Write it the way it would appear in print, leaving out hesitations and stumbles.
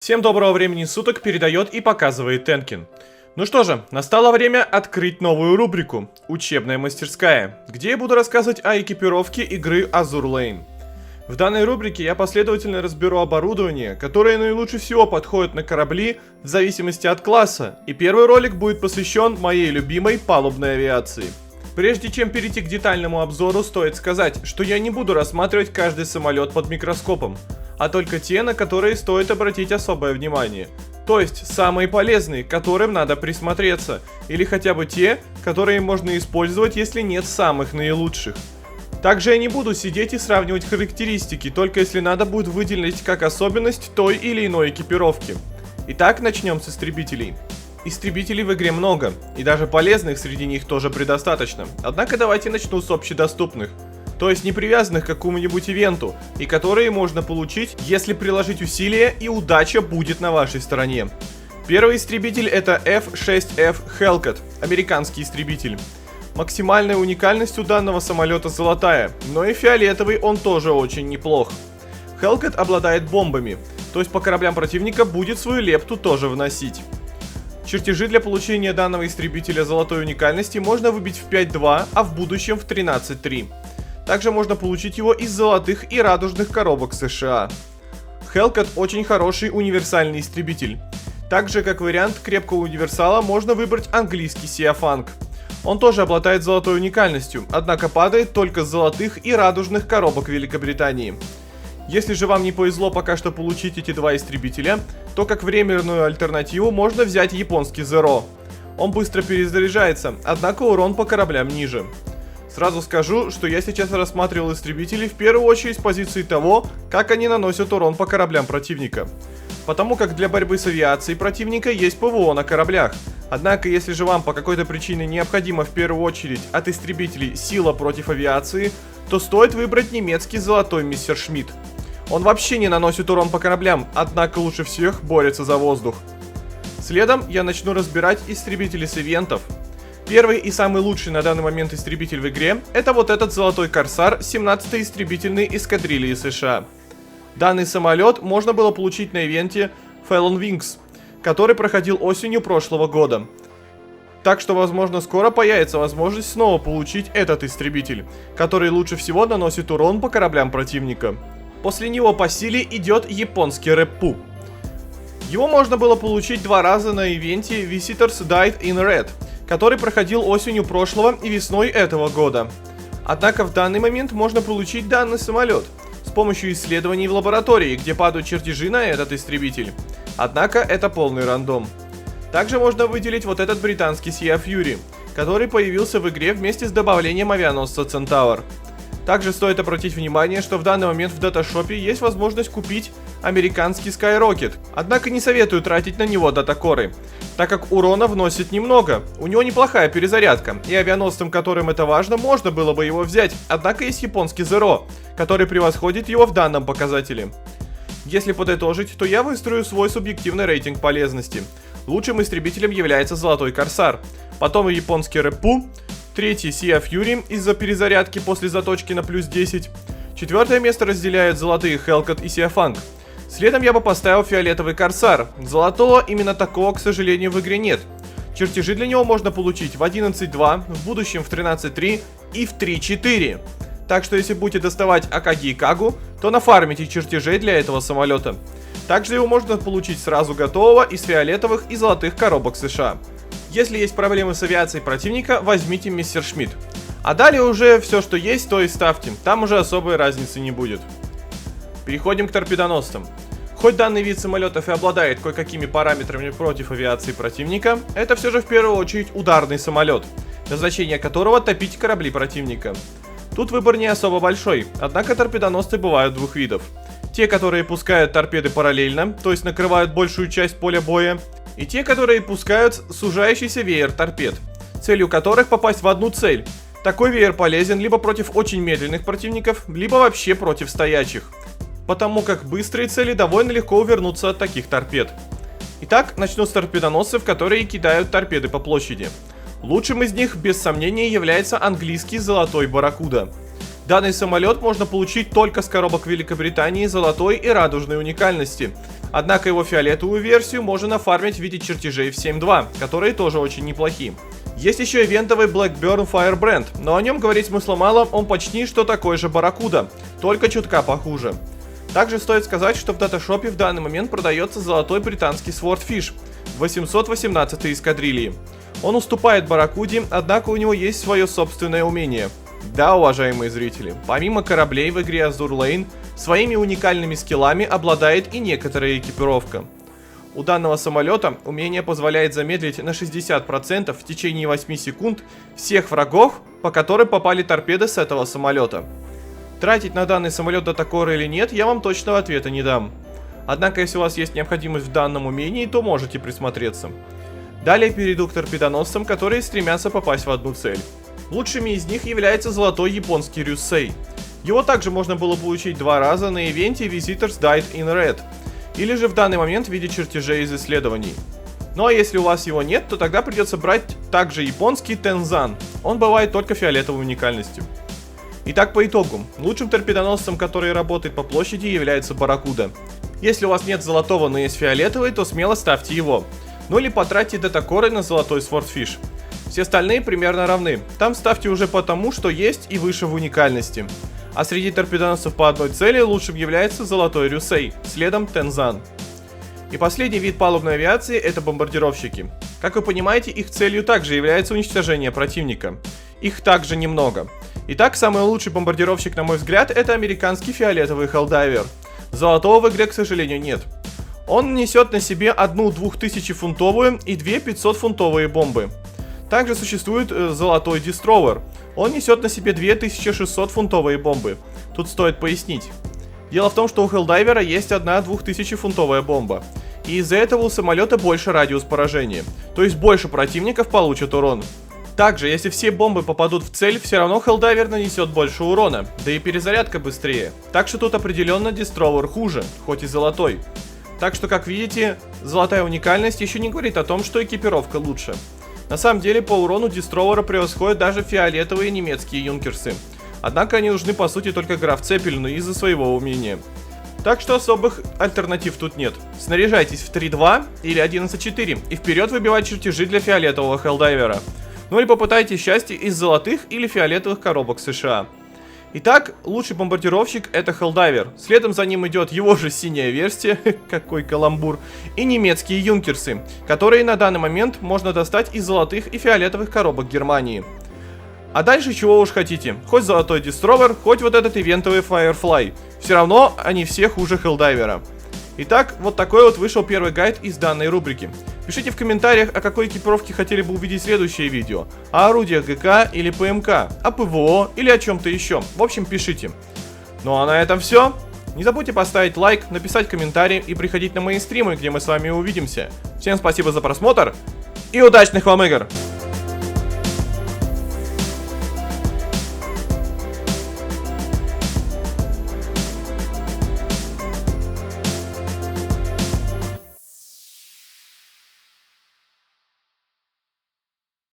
Всем доброго времени суток передает и показывает Тенкин. Ну что же, настало время открыть новую рубрику «Учебная мастерская», где я буду рассказывать о экипировке игры Azur Lane. В данной рубрике я последовательно разберу оборудование, которое наилучше всего подходит на корабли в зависимости от класса, и первый ролик будет посвящен моей любимой палубной авиации. Прежде чем перейти к детальному обзору, стоит сказать, что я не буду рассматривать каждый самолет под микроскопом, а только те, на которые стоит обратить особое внимание. То есть самые полезные, к которым надо присмотреться, или хотя бы те, которые можно использовать, если нет самых наилучших. Также я не буду сидеть и сравнивать характеристики, только если надо будет выделить как особенность той или иной экипировки. Итак, начнем с истребителей. Истребителей в игре много, и даже полезных среди них тоже предостаточно. Однако давайте начну с общедоступных, то есть не привязанных к какому-нибудь ивенту, и которые можно получить, если приложить усилия, и удача будет на вашей стороне. Первый истребитель это F-6F Hellcat, американский истребитель. Максимальная уникальность у данного самолета золотая, но и фиолетовый он тоже очень неплох. Hellcat обладает бомбами, то есть по кораблям противника будет свою лепту тоже вносить. Чертежи для получения данного истребителя золотой уникальности можно выбить в 5.2, а в будущем в 13.3. Также можно получить его из золотых и радужных коробок США. Hellcat очень хороший универсальный истребитель. Также как вариант крепкого универсала можно выбрать английский Сиафанг. Он тоже обладает золотой уникальностью, однако падает только с золотых и радужных коробок Великобритании. Если же вам не повезло пока что получить эти два истребителя, то как временную альтернативу можно взять японский Zero. Он быстро перезаряжается, однако урон по кораблям ниже. Сразу скажу, что я сейчас рассматривал истребители в первую очередь с позиции того, как они наносят урон по кораблям противника. Потому как для борьбы с авиацией противника есть ПВО на кораблях. Однако, если же вам по какой-то причине необходимо в первую очередь от истребителей сила против авиации, то стоит выбрать немецкий золотой Мессершмитт. Он вообще не наносит урон по кораблям, однако лучше всех борется за воздух. Следом я начну разбирать истребители с ивентов. Первый и самый лучший на данный момент истребитель в игре это вот этот золотой Корсар 17-й истребительной эскадрильи США. Данный самолет можно было получить на ивенте Fallen Wings, который проходил осенью прошлого года. Так что, возможно, скоро появится возможность снова получить этот истребитель, который лучше всего наносит урон по кораблям противника. После него по силе идет японский Рэппу. Его можно было получить два раза на ивенте Visitors Died in Red, который проходил осенью прошлого и весной этого года. Однако в данный момент можно получить данный самолет с помощью исследований в лаборатории, где падают чертежи на этот истребитель. Однако это полный рандом. Также можно выделить вот этот британский Sea Fury, который появился в игре вместе с добавлением авианосца Centaur. Также стоит обратить внимание, что в данный момент в даташопе есть возможность купить американский Skyrocket, однако не советую тратить на него датакоры, так как урона вносит немного, у него неплохая перезарядка, и авианосцам, которым это важно, можно было бы его взять, однако есть японский Zero, который превосходит его в данном показателе. Если подытожить, то я выстрою свой субъективный рейтинг полезности. Лучшим истребителем является золотой Корсар, потом японский Рэппу, третий Sea Fury из-за перезарядки после заточки на плюс 10. Четвертое место разделяют золотые Hellcat и Сиафанг. Следом я бы поставил фиолетовый Корсар. Золотого именно такого, к сожалению, в игре нет. Чертежи для него можно получить в 11.2, в будущем в 13.3 и в 3.4. Так что если будете доставать Акаги и Кагу, то нафармите чертежей для этого самолета. Также его можно получить сразу готового из фиолетовых и золотых коробок США. Если есть проблемы с авиацией противника, возьмите Мессершмитт. А далее уже все, что есть, то и ставьте. Там уже особой разницы не будет. Переходим к торпедоносцам. Хоть данный вид самолетов и обладает кое-какими параметрами против авиации противника, это все же в первую очередь ударный самолет, назначение которого топить корабли противника. Тут выбор не особо большой, однако торпедоносцы бывают двух видов. Те, которые пускают торпеды параллельно, то есть накрывают большую часть поля боя, и те, которые пускают сужающийся веер торпед, целью которых попасть в одну цель. Такой веер полезен либо против очень медленных противников, либо вообще против стоячих, потому как быстрые цели довольно легко увернуться от таких торпед. Итак, начну с торпедоносцев, которые кидают торпеды по площади. Лучшим из них, без сомнения, является английский золотой Барракуда. Данный самолет можно получить только с коробок Великобритании золотой и радужной уникальности. Однако его фиолетовую версию можно нафармить в виде чертежей в 7.2, которые тоже очень неплохие. Есть еще ивентовый Blackburn Firebrand, но о нем говорить смысла мало, он почти что такой же Барракуда, только чутка похуже. Также стоит сказать, что в даташопе в данный момент продается золотой британский Swordfish 818 эскадрильи. Он уступает Барракуде, однако у него есть свое собственное умение. Да, уважаемые зрители, помимо кораблей в игре Azur Lane, своими уникальными скиллами обладает и некоторая экипировка. У данного самолета умение позволяет замедлить на 60% в течение 8 секунд всех врагов, по которым попали торпеды с этого самолета. Тратить на данный самолет датакор или нет, я вам точного ответа не дам. Однако, если у вас есть необходимость в данном умении, то можете присмотреться. Далее перейду к торпедоносцам, которые стремятся попасть в одну цель. Лучшими из них является золотой японский Рюссей. Его также можно было получить 2 раза на ивенте Visitors Died in Red, или же в данный момент в виде чертежей из исследований. Ну а если у вас его нет, то тогда придется брать также японский Тензан. Он бывает только фиолетовой уникальностью. Итак, по итогу, лучшим торпедоносцем, который работает по площади, является Барракуда. Если у вас нет золотого, но есть фиолетовый, то смело ставьте его. Ну или потратьте датакоры на золотой Swordfish. Все остальные примерно равны. Там ставьте уже потому, что есть и выше в уникальности. А среди торпедоносцев по одной цели лучшим является золотой Рюссей, следом Тензан. И последний вид палубной авиации — это бомбардировщики. Как вы понимаете, их целью также является уничтожение противника. Их также немного. Итак, самый лучший бомбардировщик, на мой взгляд, это американский фиолетовый Helldiver. Золотого в игре, к сожалению, нет. Он несет на себе одну 2000-фунтовую и 2 500-фунтовые бомбы. Также существует золотой Destroyer. Он несет на себе 2600-фунтовые бомбы. Тут стоит пояснить. Дело в том, что у Helldiver есть одна 2000-фунтовая бомба. И из-за этого у самолета больше радиус поражения. То есть больше противников получат урон. Также, если все бомбы попадут в цель, все равно Helldiver нанесет больше урона. Да и перезарядка быстрее. Так что тут определенно Destroyer хуже, хоть и золотой. Так что, как видите, золотая уникальность еще не говорит о том, что экипировка лучше. На самом деле, по урону Destroyer превосходят даже фиолетовые немецкие юнкерсы. Однако они нужны по сути только граф Цеппелину из-за своего умения. Так что особых альтернатив тут нет. Снаряжайтесь в 3.2 или 11.4 и вперед выбивать чертежи для фиолетового Helldiver. Ну или попытайтесь счастье из золотых или фиолетовых коробок США. Итак, лучший бомбардировщик — это Helldiver. Следом за ним идет его же синяя версия, какой каламбур, и немецкие юнкерсы, которые на данный момент можно достать из золотых и фиолетовых коробок Германии. А дальше чего уж хотите, хоть золотой Destroyer, хоть вот этот ивентовый Firefly. Все равно они все хуже Helldiver. Итак, вот такой вот вышел первый гайд из данной рубрики. Пишите в комментариях, о какой экипировке хотели бы увидеть следующее видео. О орудиях ГК или ПМК, о ПВО или о чем-то еще. В общем, пишите. Ну а на этом все. Не забудьте поставить лайк, написать комментарий и приходить на мои стримы, где мы с вами увидимся. Всем спасибо за просмотр и удачных вам игр!